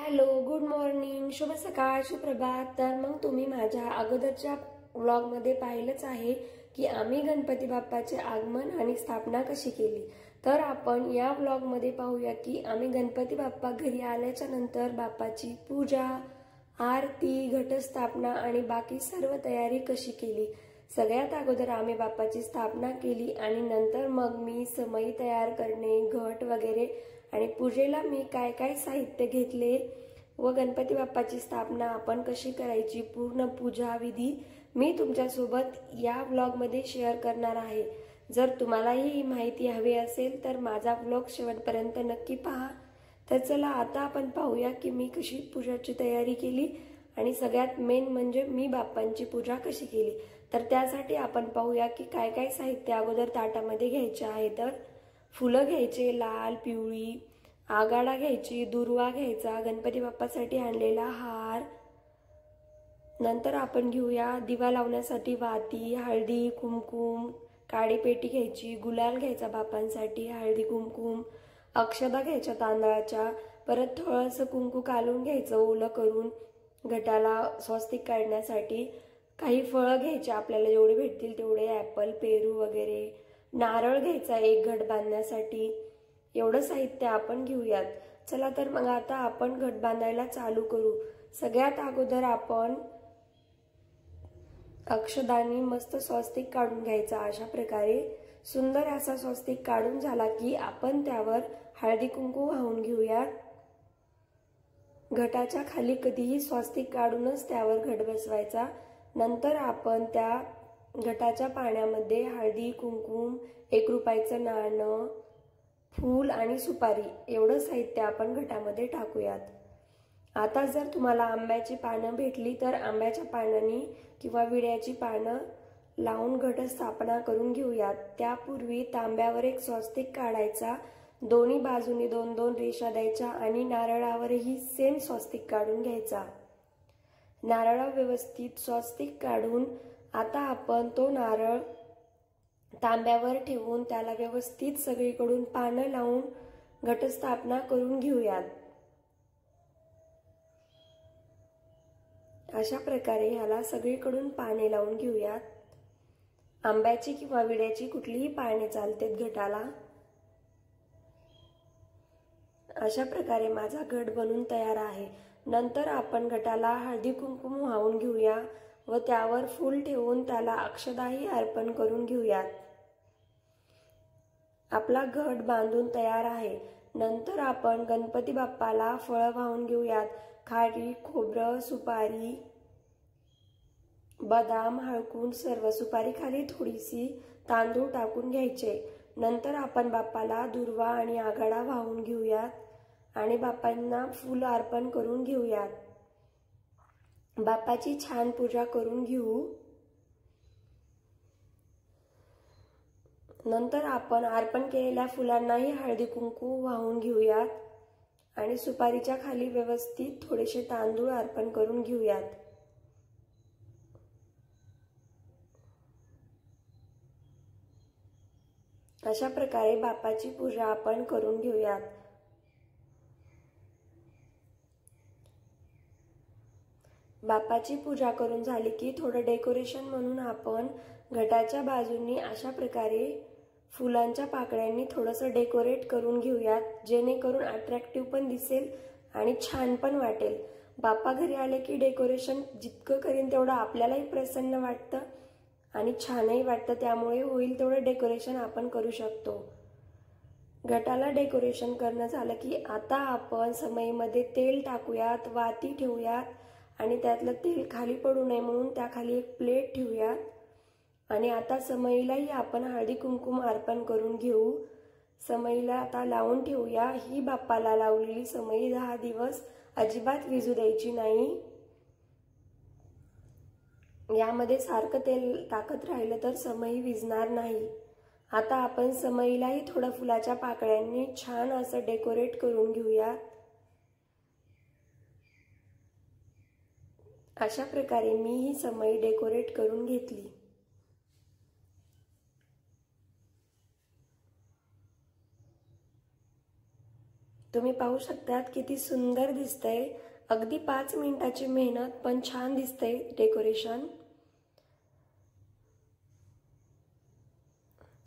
Hello, good morning, शुभ सकाळ, सुप्रभात। तर मग तुम्ही माझ्या अगोदरच्या व्लॉगमध्ये पाहिलंच आहे की आम्ही गणपती बाप्पाचे आगमन आणि स्थापना कशी केली। तर आपण या व्लॉगमध्ये पाहूया की आम्ही गणपती बाप्पा घरी आल्याच्या नंतर बाप्पाची पूजा, आरती, घटस्थापना आणि बाकी सर्व तयारी कशी केली। सगळ्यात अगोदर आम्ही बाप्पाची स्थापना केली आणि नंतर मग मी समई तयार करणे, घट वगैरे आणि पूजेला मी काय काय साहित्य घेतले व गणपती बाप्पाची स्थापना आपण कशी करायची पूर्ण पूजा विधी मी तुमच्यासोबत या व्लॉग मध्ये शेअर करणार आहे। जर तुम्हालाही ही माहिती हवी असेल तर माझा व्लॉग शेवटपर्यंत नक्की पहा। तर चला आता आपण पाहूया की मी कशी पूजाची तयारी केली आणि सगळ्यात मेन म्हणजे मी बाप्पांची पूजा कशी केली। तर त्यासाठी आपण पाहूया की काय काय साहित्य अगोदर ताटामध्ये घ्यायचे आहे। तर फुलं घ्यायचे, लाल, पिवळी, आगाडा घ्यायची, दुर्वा घ्यायचा, गणपती बाप्पासाठी आणलेला हार, नंतर आपण घेऊया दिवा लावण्यासाठी वाती, हळदी, कुमकुम, काळी पेटी घ्यायची, गुलाल घ्यायचा बाप्पांसाठी, हळदी कुमकुम, अक्षता घ्यायच्या तांदळाच्या, परत थोडंसं कुंकू काढून घ्यायचं ओलं करून घटाला स्वस्तिक काढण्यासाठी, काही फळं घ्यायचे आपल्याला जेवढे भेटतील तेवढे, ऍपल, पेरू वगैरे, नारळ घ्यायचा एक घट बांधण्यासाठी। एवढं साहित्य आपण घेऊयात। चला तर मग आता आपण घट बांधायला चालू करू। सगळ्यात अगोदर आपण अक्षदानी मस्त स्वस्तिक काढून घ्यायचा। अशा प्रकारे सुंदर असा स्वस्तिक काढून झाला की आपण त्यावर हळदी कुंकू वाहून घेऊयात। घटाच्या खाली कधीही स्वस्तिक काढूनच त्यावर घट बसवायचा। नंतर आपण त्या घटाच्या पाण्यामध्ये हळदी, कुंकुम, 1 रुपयाचं नाणं, फूल आणि सुपारी एवढं साहित्य आपण घटामध्ये टाकूयात। आता जर तुम्हाला आंब्याची पानं भेटली तर आंब्याच्या पानांनी किंवा विड्याची पानं लावून घटस्थापना करून घेऊयात। त्यापूर्वी तांब्यावर एक स्वस्तिक काढायचा, दोन्ही बाजूनी 2-2 रेषा द्यायच्या आणि नारळावरही सेम स्वस्तिक काढून घ्यायचा। नारळावर व्यवस्थित स्वस्तिक काढून आता आपण तो नारळ तांब्यावर ठेवून त्याला व्यवस्थित सगळीकडून पानं लावून घटस्थापना करून घेऊयात। अशा प्रकारे ह्याला सगळीकडून पाने लावून घेऊयात। आंब्याची किंवा विड्याची कुठलीही पाने चालतात घटाला। अशा प्रकारे माझा घट बनून तयार आहे। नंतर आपण घटाला हळदी कुंकुम वाहून घेऊया व त्यावर फूल ठेवून त्याला अक्षदाही अर्पण करून घेऊयात। आपला घट बांधून तयार आहे। नंतर आपण गणपती बाप्पाला फळं वाहून घेऊयात। खारीक, खोबरं, सुपारी, बदाम, हळकुंड सर्व, सुपारी खाली थोडीशी तांदूळ टाकून घ्यायचे। नंतर आपण बाप्पाला दुर्वा आणि आघाडा वाहून घेऊयात आणि बाप्पांना फूल अर्पण करून घेऊयात। बाप्पाची छान पूजा करून घेऊ। नंतर आपण अर्पण केलेल्या फुलांनाही हळदी कुंकू वाहून घेऊयात आणि सुपारीच्या खाली व्यवस्थित थोडेसे तांदूळ अर्पण करून घेऊयात। अशा प्रकारे बाप्पाची पूजा आपण करून घेऊयात। बाप्पाची पूजा करून झाली की थोडं डेकोरेशन म्हणून आपण घटाच्या बाजूंनी अशा प्रकारे फुलांच्या पाकळ्यांनी थोडंसं डेकोरेट करून घेऊयात, जेणेकरून अट्रॅक्टिव्ह पण दिसेल आणि छान पण वाटेल। बाप्पा घरी आले की डेकोरेशन जितकं करीन तेवढं आपल्यालाही प्रसन्न वाटतं आणि छानही वाटतं, त्यामुळे होईल तेवढं डेकोरेशन आपण करू शकतो। घटाला डेकोरेशन करणं झालं की आता आपण समईमध्ये तेल टाकूयात, वाती ठेवूयात आणि त्यातलं तेल खाली पडू नये म्हणून त्याखाली एक प्लेट ठेवूयात आणि आता समईलाही आपण हळदी कुंकुम अर्पण करून घेऊ। समईला आता लावून ठेवूया। ही बाप्पाला लावलेली समई 10 दिवस अजिबात विझू द्यायची नाही। यामध्ये सारखं तेल टाकत राहिलं तर समई विझणार नाही। आता आपण समईलाही थोडं फुलाच्या पाकळ्यांनी छान असं डेकोरेट करून घेऊया। अशा प्रकारे मी ही समई डेकोरेट करून घेतली। तुम्ही पाहू शकतात किती सुंदर दिसतंय। अगदी 5 मिनिटाची मेहनत, पण छान दिसतंय डेकोरेशन।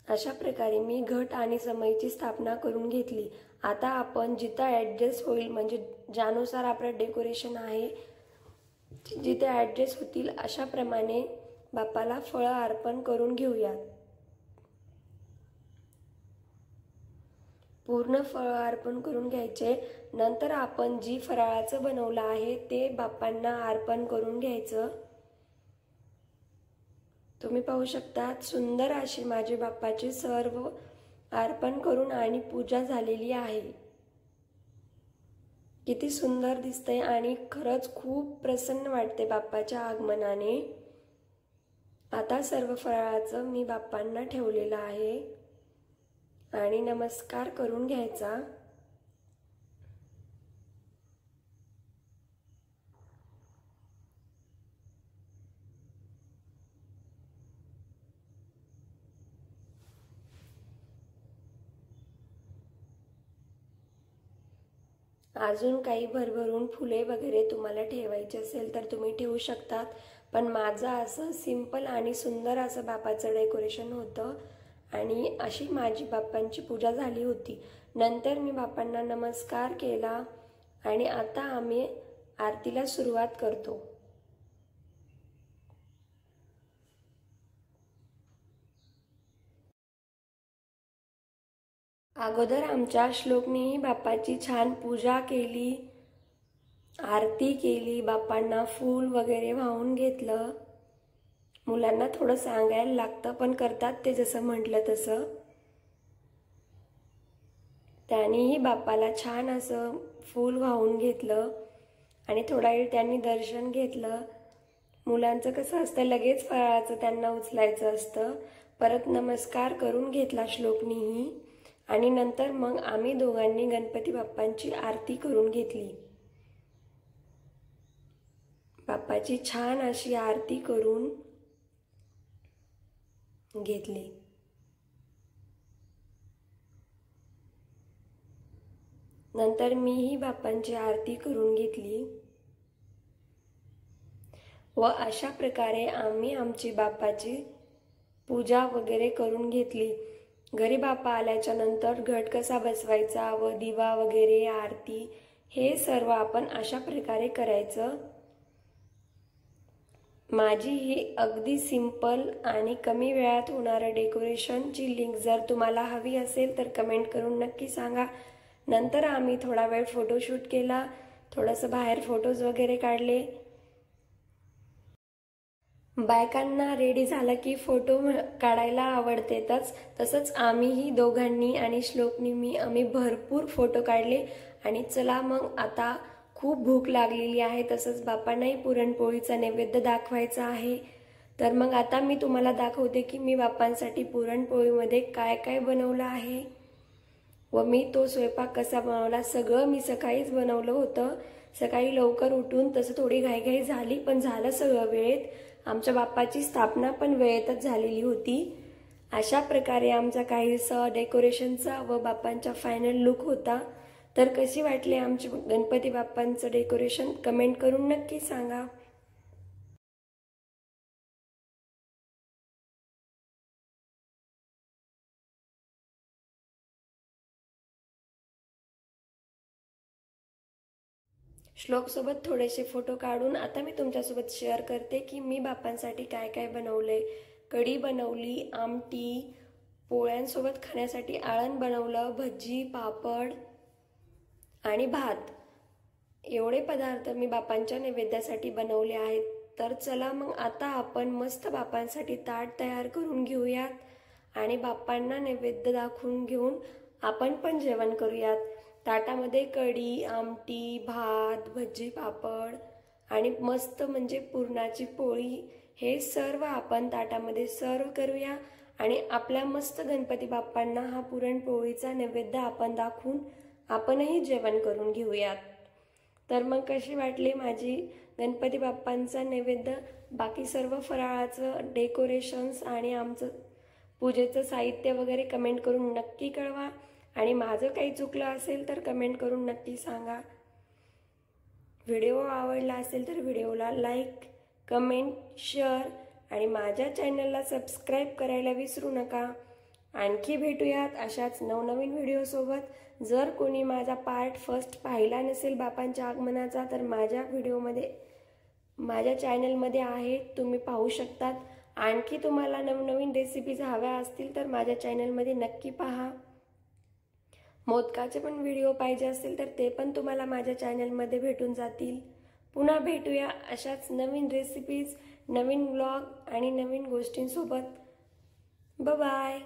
अशा प्रकारे मी घट आणि समईची स्थापना करून घेतली। आता आपण जिथं ॲडजस्ट होईल, म्हणजे ज्यानुसार आपलं डेकोरेशन आहे जिथे ॲडजस्ट होतील अशा प्रमाणे बाप्पाला फळं अर्पण करून घेऊयात। पूर्ण फळं अर्पण करून घ्यायचे। नंतर आपण जी फराळाचं बनवलं आहे ते बाप्पांना अर्पण करून घ्यायचं। तुम्ही पाहू शकता सुंदर अशी माझे बाप्पाची सर्व अर्पण करून आणि पूजा झालेली आहे। किती सुंदर दिसते आणि खरंच खूप प्रसन्न वाटते बाप्पाच्या आगमनाने। आता सर्व फराळाचं मी बाप्पांना ठेवलेलं आहे आणि नमस्कार करून घ्यायचा। अजून काही भरभरून फुले वगैरे तुम्हाला ठेवायचे असेल तर तुम्ही ठेवू शकतात, पण माझं असं सिंपल आणि सुंदर असं बाप्पाचं डेकोरेशन होतं आणि अशी माझी बाप्पांची पूजा झाली होती। नंतर मी बाप्पांना नमस्कार केला आणि आता आम्ही आरतीला सुरुवात करतो। अगोदर आमच्या श्लोकनेही बाप्पाची छान पूजा केली, आरती केली, बाप्पांना फूल वगैरे वाहून घेतलं। मुलांना थोडं सांगायला लागतं, पण करतात ते जसं म्हटलं तसं। त्यांनीही बाप्पाला छान असं फूल वाहून घेतलं आणि थोडा वेळ त्यांनी दर्शन घेतलं। मुलांचं कसं असतं, लगेच फराळाचं त्यांना उचलायचं असतं। परत नमस्कार करून घेतला श्लोकनीही आणि नंतर मग आम्ही दोघांनी गणपती बाप्पांची आरती करून घेतली। बाप्पाची छान अशी आरती करून घेतली। नंतर मीही बाप्पांची आरती करून घेतली व अशा प्रकारे आम्ही आमची बाप्पाची पूजा वगैरे करून घेतली। घरी बाप्पा आल्याच्या नंतर घट कसा बसवायचा व दिवा वगैरे आरती हे सर्व आपण अशा प्रकारे करायचं। माझी ही अगदी सिंपल आणि कमी वेळात होणाऱ्या डेकोरेशनची लिंक जर तुम्हाला हवी असेल तर कमेंट करून नक्की सांगा। नंतर आम्ही थोडा वेळ फोटोशूट केला, थोडंसं बाहेर फोटोज वगैरे काढले। बायकांना रेडी झालं की फोटो काढायला आवडतेच, तसंच आम्हीही दोघांनी आणि श्लोकनी आम्ही भरपूर फोटो काढले। आणि चला मग आता खूप भूक लागलेली आहे, तसंच बाप्पांनाही पुरणपोळीचा नैवेद्य दाखवायचा आहे। तर मग आता मी तुम्हाला दाखवते की मी बाप्पांसाठी पुरणपोळीमध्ये काय काय बनवलं आहे व मी तो स्वयंपाक कसा बनवला। सगळं मी सकाळीच बनवलं होतं, सकाळी लवकर उठून, तसं थोडी घाईघाई झाली पण झालं सगळं वेळेत। आमच्या बाप्पाची स्थापना पण वेळेतच झालेली होती। अशा प्रकारे आमचा काहीसा डेकोरेशनचा व बाप्पांचा फायनल लुक होता। तर कशी वाटली आमचे गणपती बाप्पांचं डेकोरेशन कमेंट करून नक्की सांगा। श्लोक सोबत थोडेसे फोटो काढून आता मी तुमच्यासोबत शेअर करते की मी बाप्पांसाठी काय काय बनवले। कढी बनवली, आमटी, पोळ्यांसोबत खाण्यासाठी आळण बनवलं, भजी, पापड आणि भात, एवढे पदार्थ मी बाप्पांच्या नैवेद्यासाठी बनवले आहेत। तर चला मग आता आपण मस्त बाप्पांसाठी ताट तयार करून घेऊयात आणि बाप्पांना नैवेद्य दाखवून घेऊन आपण पण जेवण करूयात। ताटामध्ये कढी, आमटी, भात, भजी, पापड आणि मस्त म्हणजे पुरणाची पोळी हे सर्व आपण ताटामध्ये सर्व करूया आणि आपल्या मस्त गणपती बाप्पांना हा पुरणपोळीचा नैवेद्य आपण दाखवून आपणही जेवण करून घेऊयात। तर मग कशी वाटली माझी गणपती बाप्पांचा नैवेद्य, बाकी सर्व फराळाचं डेकोरेशन्स आणि आमचं पूजेचं साहित्य वगैरे कमेंट करून नक्की कळवा। आणि माझं काही चुकलं असेल तर कमेंट करून नक्की सांगा. व्हिडिओ आवडला असेल तर व्हिडिओला लाईक, कमेंट, शेअर आणि माझ्या चॅनलला सबस्क्राईब करायला विसरू नका. आणखी भेटूयात अशाच नवनवीन व्हिडिओसोबत. जर कोणी माझा पार्ट फर्स्ट पाहिला नसेल बापांच्या आगमनाचा तर माझ्या चॅनलमध्ये आहे, तुम्ही पाहू शकतात. आणखी तुम्हाला नवनवीन रेसिपीज हव्या असतील तर माझ्या चॅनलमध्ये नक्की पहा. मोदकाचे पण व्हिडिओ पाहिजे असतील तर ते पण तुम्हाला माझ्या चॅनलमध्ये भेटून जातील. पुन्हा भेटूया अशाच नवीन रेसिपीज, नवीन व्लॉग आणि नवीन गोष्टींसोबत. Bye bye.